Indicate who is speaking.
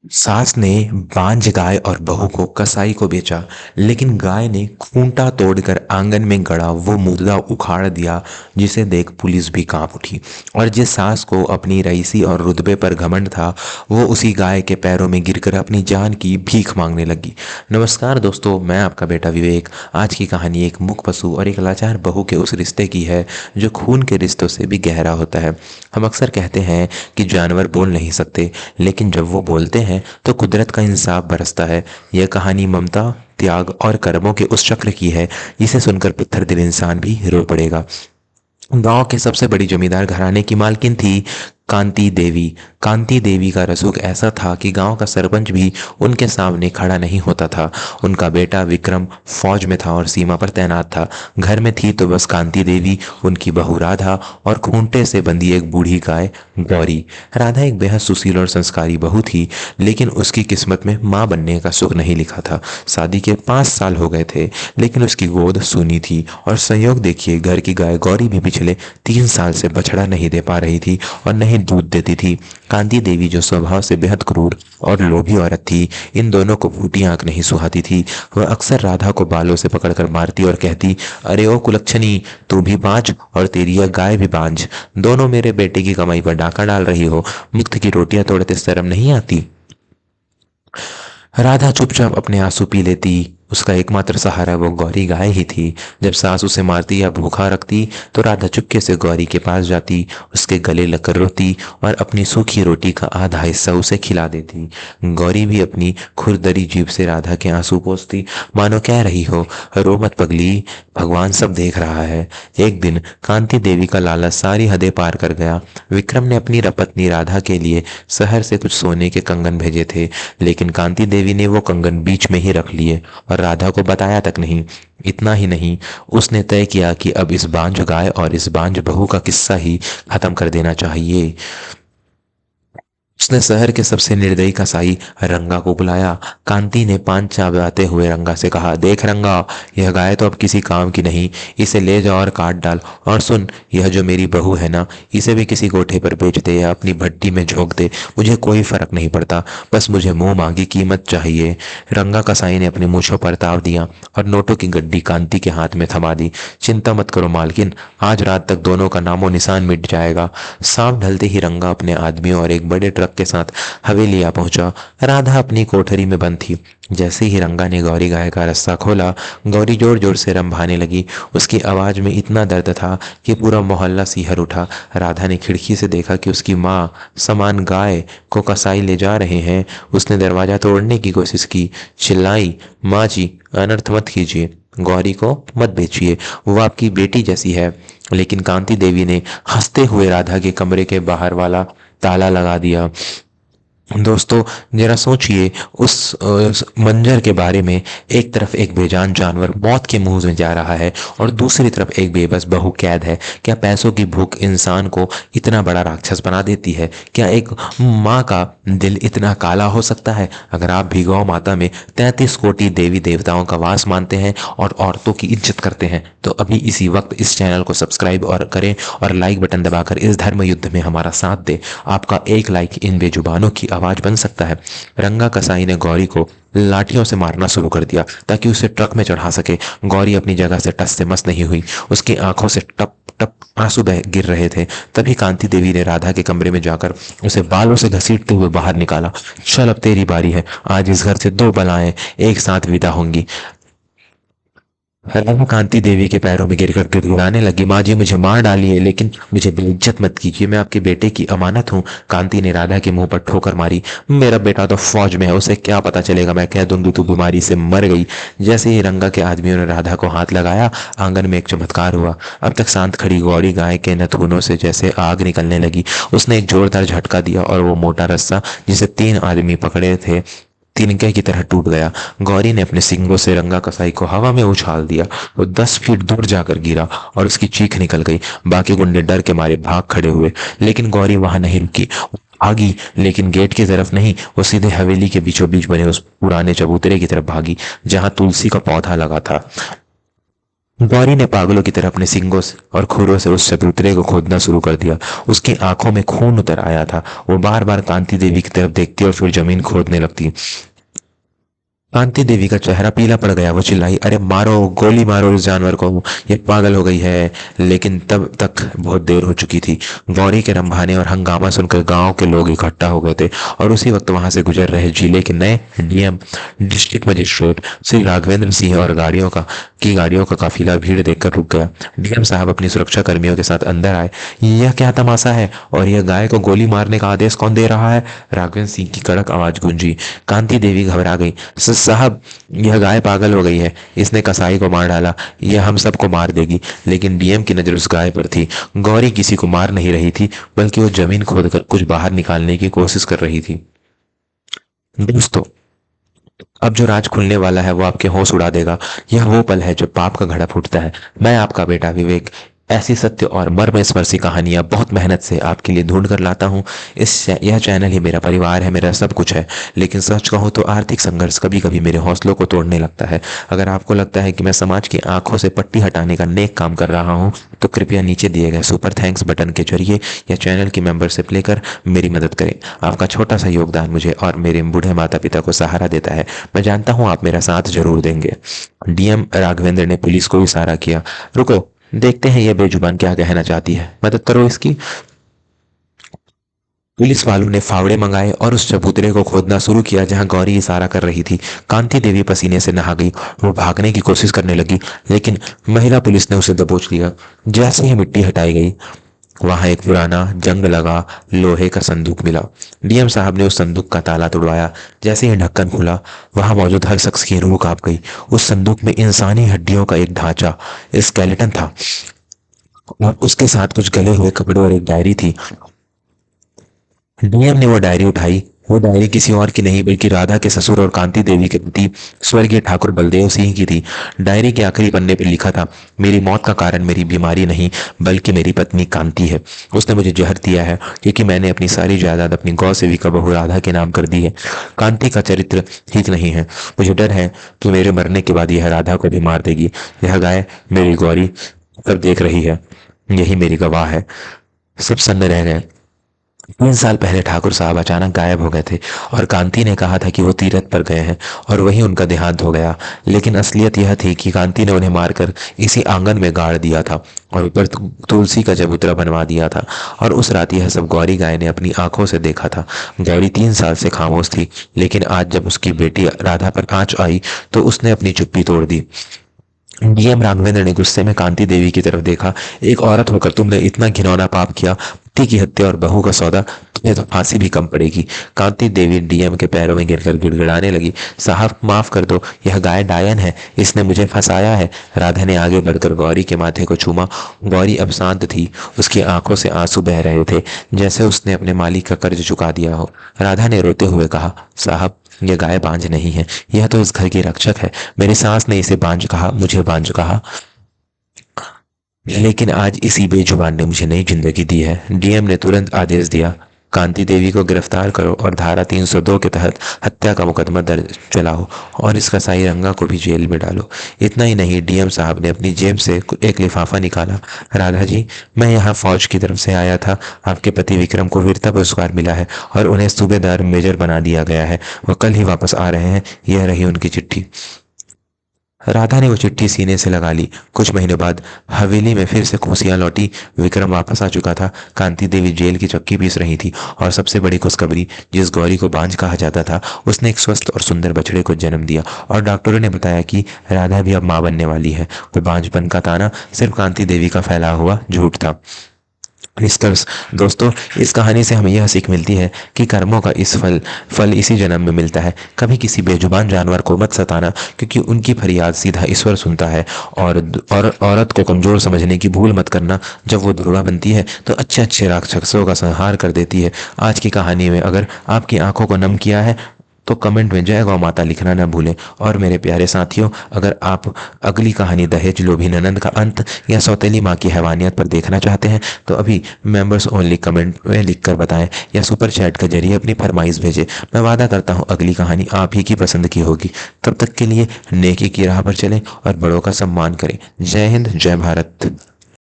Speaker 1: सास ने बांझ गाय और बहू को कसाई को बेचा, लेकिन गाय ने खूंटा तोड़कर आंगन में गड़ा वो मुर्दा उखाड़ दिया, जिसे देख पुलिस भी कांप उठी। और जिस सास को अपनी रईसी और रुतबे पर घमंड था, वो उसी गाय के पैरों में गिरकर अपनी जान की भीख मांगने लगी। नमस्कार दोस्तों, मैं आपका बेटा विवेक। आज की कहानी एक मूक पशु और एक लाचार बहू के उस रिश्ते की है जो खून के रिश्तों से भी गहरा होता है। हम अक्सर कहते हैं कि जानवर बोल नहीं सकते, लेकिन जब वो बोलते हैं तो कुदरत का इंसाफ बरसता है। यह कहानी ममता, त्याग और कर्मों के उस चक्र की है जिसे सुनकर पत्थर दिल इंसान भी रो पड़ेगा। गांव के सबसे बड़ी जमींदार घराने की मालकिन थी कांति देवी। कांति देवी का रसूख ऐसा था कि गांव का सरपंच भी उनके सामने खड़ा नहीं होता था। उनका बेटा विक्रम फौज में था और सीमा पर तैनात था। घर में थी तो बस कांति देवी, उनकी बहू राधा और खूंटे से बंधी एक बूढ़ी गाय गौरी। राधा एक बेहद सुशील और संस्कारी बहू थी, लेकिन उसकी किस्मत में माँ बनने का सुख नहीं लिखा था। शादी के 5 साल हो गए थे, लेकिन उसकी गोद सूनी थी। और संयोग देखिए, घर की गाय गौरी भी पिछले 3 साल से बछड़ा नहीं दे पा रही थी और नहीं दूध देती थी। कांति देवी, जो स्वभाव से बेहद क्रूर और लोभी औरत थी, इन दोनों को फूटी आंख नहीं सुहाती थी। वह अक्सर राधा को बालों से पकड़कर मारती और कहती, अरे ओ कुलक्षणी, तू भी बांझ और तेरी यह गाय भी बांझ। दोनों मेरे बेटे की कमाई पर डाका डाल रही हो। मुफ्त की रोटियां तोड़ते शर्म नहीं आती? राधा चुपचाप अपने आंसू पी लेती। उसका एकमात्र सहारा वो गौरी गाय ही थी। जब सास उसे मारती या भूखा रखती तो राधा चुपके से गौरी के पास जाती, उसके गले लगकर रोती और अपनी सूखी रोटी का आधा हिस्सा उसे खिला देती। गौरी भी अपनी खुरदरी जीभ से राधा के आंसू पोंछती, मानो कह रही हो, रो मत पगली, भगवान सब देख रहा है। एक दिन कांति देवी का लालच सारी हदें पार कर गया। विक्रम ने अपनी पत्नी राधा के लिए शहर से कुछ सोने के कंगन भेजे थे, लेकिन कांति देवी ने वो कंगन बीच में ही रख लिए और राधा को बताया तक नहीं। इतना ही नहीं, उसने तय किया कि अब इस बांझ गाय और इस बांझ बहू का किस्सा ही खत्म कर देना चाहिए। उसने शहर के सबसे निर्दयी कसाई रंगा को बुलाया। कांति ने पान चाबते हुए रंगा से कहा, देख रंगा, यह गाय तो अब किसी काम की नहीं, इसे ले जा और काट डाल। और सुन, यह जो मेरी बहू है ना, इसे भी किसी गोठे पर बेच दे या अपनी भट्टी में झोंक दे, मुझे कोई फर्क नहीं पड़ता, बस मुझे मुंह मांगी कीमत चाहिए। रंगा कसाई ने अपनी मूछों पर ताव दिया और नोटों की गड्डी कांति के हाथ में थमा दी। चिंता मत करो मालकिन, आज रात तक दोनों का नामो निशान मिट जाएगा। शाम ढलते ही रंगा अपने आदमियों और एक बड़े ट्रक के साथ हवेली आ पहुंचा। राधा अपनी कोठरी में बंद थी। जैसे ही रंगा ने गौरी गाय का रस्सा खोला, गौरी जोर जोर से रंभाने लगी। उसकी आवाज में इतना दर्द था कि पूरा मोहल्ला सिहर उठा। राधा ने खिड़की से देखा कि उसकी माँ समान गाय को कसाई ले जा रहे हैं। उसने दरवाजा तोड़ने की कोशिश की, चिल्लाई, माँ जी, अनर्थ मत कीजिए, गौरी को मत बेचिए, वो आपकी बेटी जैसी है। लेकिन कांति देवी ने हंसते हुए राधा के कमरे के बाहर वाला ताला लगा दिया। दोस्तों, जरा सोचिए उस मंजर के बारे में। एक तरफ एक बेजान जानवर मौत के मुंह में जा रहा है और दूसरी तरफ एक बेबस बहू कैद है। क्या पैसों की भूख इंसान को इतना बड़ा राक्षस बना देती है? क्या एक माँ का दिल इतना काला हो सकता है? अगर आप भी गौ माता में 33 कोटि देवी देवताओं का वास मानते हैं और औरतों की इज्जत करते हैं, तो अभी इसी वक्त इस चैनल को सब्सक्राइब और करें और लाइक बटन दबाकर इस धर्म युद्ध में हमारा साथ दें। आपका एक लाइक इन बेजुबानों की आवाज बन सकता है। रंगा कसाई ने गौरी को लाठियों से मारना शुरू कर दिया ताकि उसे ट्रक में चढ़ा सके। गौरी अपनी जगह से टस से मस नहीं हुई। उसकी आंखों से टप टप आंसू बह गिर रहे थे। तभी कांति देवी ने राधा के कमरे में जाकर उसे बालों से घसीटते हुए बाहर निकाला। चल, अब तेरी बारी है। आज इस घर से दो बलाएं एक साथ विदा होंगी। राधा कांति देवी के पैरों में गिरकर गिड़गिड़ाने लगी, माँ जी, मुझे मार डालिए, लेकिन मुझे बेइज्जत मत कीजिए, मैं आपके बेटे की अमानत हूँ। कांति ने राधा के मुंह पर ठोकर मारी। मेरा बेटा तो फौज में है, उसे क्या पता चलेगा, मैं कह दूंगी तू बीमारी से मर गई। जैसे ही रंगा के आदमियों ने राधा को हाथ लगाया, आंगन में एक चमत्कार हुआ। अब तक शांत खड़ी गौरी गाय के नथुनों से जैसे आग निकलने लगी। उसने एक जोरदार झटका दिया और वो मोटा रस्सा जिसे 3 आदमी पकड़े थे, तिनके की तरह टूट गया। गौरी ने अपने सींगों से रंगा कसाई को हवा में उछाल दिया। वो 10 फीट दूर जाकर गिरा और उसकी चीख निकल गई। बाकी गुंडे डर के मारे भाग खड़े हुए, लेकिन गौरी वहां नहीं रुकी। भागी, लेकिन गेट की तरफ नहीं, वो सीधे हवेली के बीचों बीच बने उस पुराने चबूतरे की तरफ भागी जहां तुलसी का पौधा लगा था। गौरी ने पागलों की तरह अपने सींगों से और खुरों से उस चबूतरे को खोदना शुरू कर दिया। उसकी आंखों में खून उतर आया था। वो बार बार कांति देवी की तरफ देखती और फिर जमीन खोदने लगती। कांति देवी का चेहरा पीला पड़ गया। वो चिल्लाई, अरे मारो, गोली मारो इस जानवर को, ये पागल हो गई है। लेकिन तब तक बहुत देर हो चुकी थी। गौरी के रंभाने और हंगामा सुनकर गांव के लोग इकट्ठा हो गए थे और उसी वक्त वहां से गुजर रहे जिले के नए DM district magistrate Shri Raghavendra Singh और गाड़ियों का काफिला भीड़ देखकर रुक गया। डीएम साहब अपनी सुरक्षा कर्मियों के साथ अंदर आए। यह क्या तमाशा है और यह गाय को गोली मारने का आदेश कौन दे रहा है? राघवेंद्र सिंह की कड़क आवाज गूंजी। कांति देवी घबरा गई। साहब, यह गाय पागल हो गई है, इसने कसाई को मार डाला, यह हम सबको मार देगी। लेकिन डीएम की नजर उस गाय पर थी। गौरी किसी को मार नहीं रही थी, बल्कि वो जमीन खोदकर कुछ बाहर निकालने की कोशिश कर रही थी। दोस्तों, अब जो राज खुलने वाला है वो आपके होश उड़ा देगा। यह वो पल है जब पाप का घड़ा फूटता है। मैं आपका बेटा विवेक ऐसी सत्य और मर्मस्पर्शी कहानियां बहुत मेहनत से आपके लिए ढूंढ कर लाता हूँ। यह चैनल ही मेरा परिवार है, मेरा सब कुछ है। लेकिन सच कहूँ तो आर्थिक संघर्ष कभी कभी मेरे हौसलों को तोड़ने लगता है। अगर आपको लगता है कि मैं समाज की आंखों से पट्टी हटाने का नेक काम कर रहा हूँ, तो कृपया नीचे दिए गए सुपर थैंक्स बटन के जरिए या चैनल की मेंबरशिप लेकर मेरी मदद करें। आपका छोटा सा योगदान मुझे और मेरे बूढ़े माता पिता को सहारा देता है। मैं जानता हूँ आप मेरा साथ जरूर देंगे। डीएम राघवेंद्र ने पुलिस को इशारा किया। रुको, देखते हैं ये बेजुबान क्या कहना चाहती है, मदद करो इसकी। पुलिस वालों ने फावड़े मंगाए और उस चबूतरे को खोदना शुरू किया जहां गौरी इशारा कर रही थी। कांति देवी पसीने से नहा गई। वो भागने की कोशिश करने लगी, लेकिन महिला पुलिस ने उसे दबोच लिया। जैसे ही मिट्टी हटाई गई, वहां एक पुराना जंग लगा लोहे का संदूक मिला। डीएम साहब ने उस संदूक का ताला तोड़वाया। जैसे ही ढक्कन खुला, वहां मौजूद हर शख्स की रूह कांप गई। उस संदूक में इंसानी हड्डियों का एक ढांचा, स्केलेटन था और उसके साथ कुछ गले हुए कपड़े और एक डायरी थी। डीएम ने वो डायरी उठाई। वो डायरी किसी और की नहीं बल्कि राधा के ससुर और कांति देवी के पति स्वर्गीय ठाकुर बलदेव सिंह की थी। डायरी के आखिरी पन्ने पर लिखा था, मेरी मौत का कारण मेरी बीमारी नहीं बल्कि मेरी पत्नी कांति है। उसने मुझे जहर दिया है क्योंकि मैंने अपनी सारी जायदाद अपनी गौ सेविका बहू राधा के नाम कर दी है। कांति का चरित्र ठीक नहीं है। मुझे डर है कि मेरे मरने के बाद यह राधा को भी मार देगी। यह गाय मेरी गौरी सब देख रही है, यही मेरी गवाह है। सब सन्न रह गए। 3 साल पहले ठाकुर साहब अचानक गायब हो गए थे और कांति ने कहा था कि वो तीरथ पर गए हैं और वहीं उनका देहांत हो गया। लेकिन असलियत यह थी कि कांति ने उन्हें मारकर इसी आंगन में गाड़ दिया था और ऊपर तुलसी का चबूतरा बनवा दिया था। और उस रात यह सब गौरी गाय ने अपनी आंखों से देखा था। गौरी 3 साल से खामोश थी, लेकिन आज जब उसकी बेटी राधा पर आंच आई तो उसने अपनी चुप्पी तोड़ दी। डीएम राघवेंद्र ने गुस्से में कांति देवी की तरफ देखा। एक औरत होकर तुमने इतना घिनौना पाप किया, पति की हत्या और बहू का सौदा, तुम्हें तो फांसी भी कम पड़ेगी। कांति देवी डीएम के पैरों में गिरकर गिड़गिड़ाने लगी। साहब माफ कर दो, यह गाय डायन है, इसने मुझे फंसाया है। राधा ने आगे बढ़कर गौरी के माथे को चूमा। गौरी अब शांत थी। उसकी आंखों से आंसू बह रहे थे, जैसे उसने अपने मालिक का कर्ज चुका दिया हो। राधा ने रोते हुए कहा, साहब यह गाय बांझ नहीं है, यह तो इस घर की रक्षक है। मेरी सास ने इसे बांझ कहा, मुझे बांझ कहा, लेकिन आज इसी बेजुबान ने मुझे नई जिंदगी दी है। डीएम ने तुरंत आदेश दिया, कांति देवी को गिरफ्तार करो और धारा 302 के तहत हत्या का मुकदमा दर्ज चलाओ और इस कसाई रंगा को भी जेल में डालो। इतना ही नहीं, डीएम साहब ने अपनी जेब से एक लिफाफा निकाला। राधा जी, मैं यहाँ फौज की तरफ से आया था। आपके पति विक्रम को वीरता पुरस्कार मिला है और उन्हें सूबेदार मेजर बना दिया गया है। वो कल ही वापस आ रहे हैं। यह रही उनकी चिट्ठी। राधा ने वो चिट्ठी सीने से लगा ली। कुछ महीने बाद हवेली में फिर से खुशियां लौटी। विक्रम वापस आ चुका था। कांति देवी जेल की चक्की पीस रही थी और सबसे बड़ी खुशखबरी, जिस गौरी को बांझ कहा जाता था उसने एक स्वस्थ और सुंदर बछड़े को जन्म दिया और डॉक्टरों ने बताया कि राधा भी अब मां बनने वाली है। वो बांझपन का ताना सिर्फ कांति देवी का फैला हुआ झूठ था। निष्कर्ष दोस्तों, इस कहानी से हमें यह सीख मिलती है कि कर्मों का फल इसी जन्म में मिलता है। कभी किसी बेजुबान जानवर को मत सताना, क्योंकि उनकी फरियाद सीधा ईश्वर सुनता है। और औरत को कमजोर समझने की भूल मत करना। जब वो दुर्गा बनती है तो अच्छे अच्छे राक्षसों का संहार कर देती है। आज की कहानी में अगर आपकी आंखों को नम किया है तो कमेंट में जय गौ माता लिखना न भूलें। और मेरे प्यारे साथियों, अगर आप अगली कहानी दहेज लोभी ननंद का अंत या सौतेली माँ की हैवानियत पर देखना चाहते हैं तो अभी मेंबर्स ओनली कमेंट में लिखकर बताएं या सुपर चैट के जरिए अपनी फरमाइश भेजें। मैं वादा करता हूँ अगली कहानी आप ही की पसंद की होगी। तब तक के लिए नेकी की राह पर चलें और बड़ों का सम्मान करें। जय हिंद, जय भारत।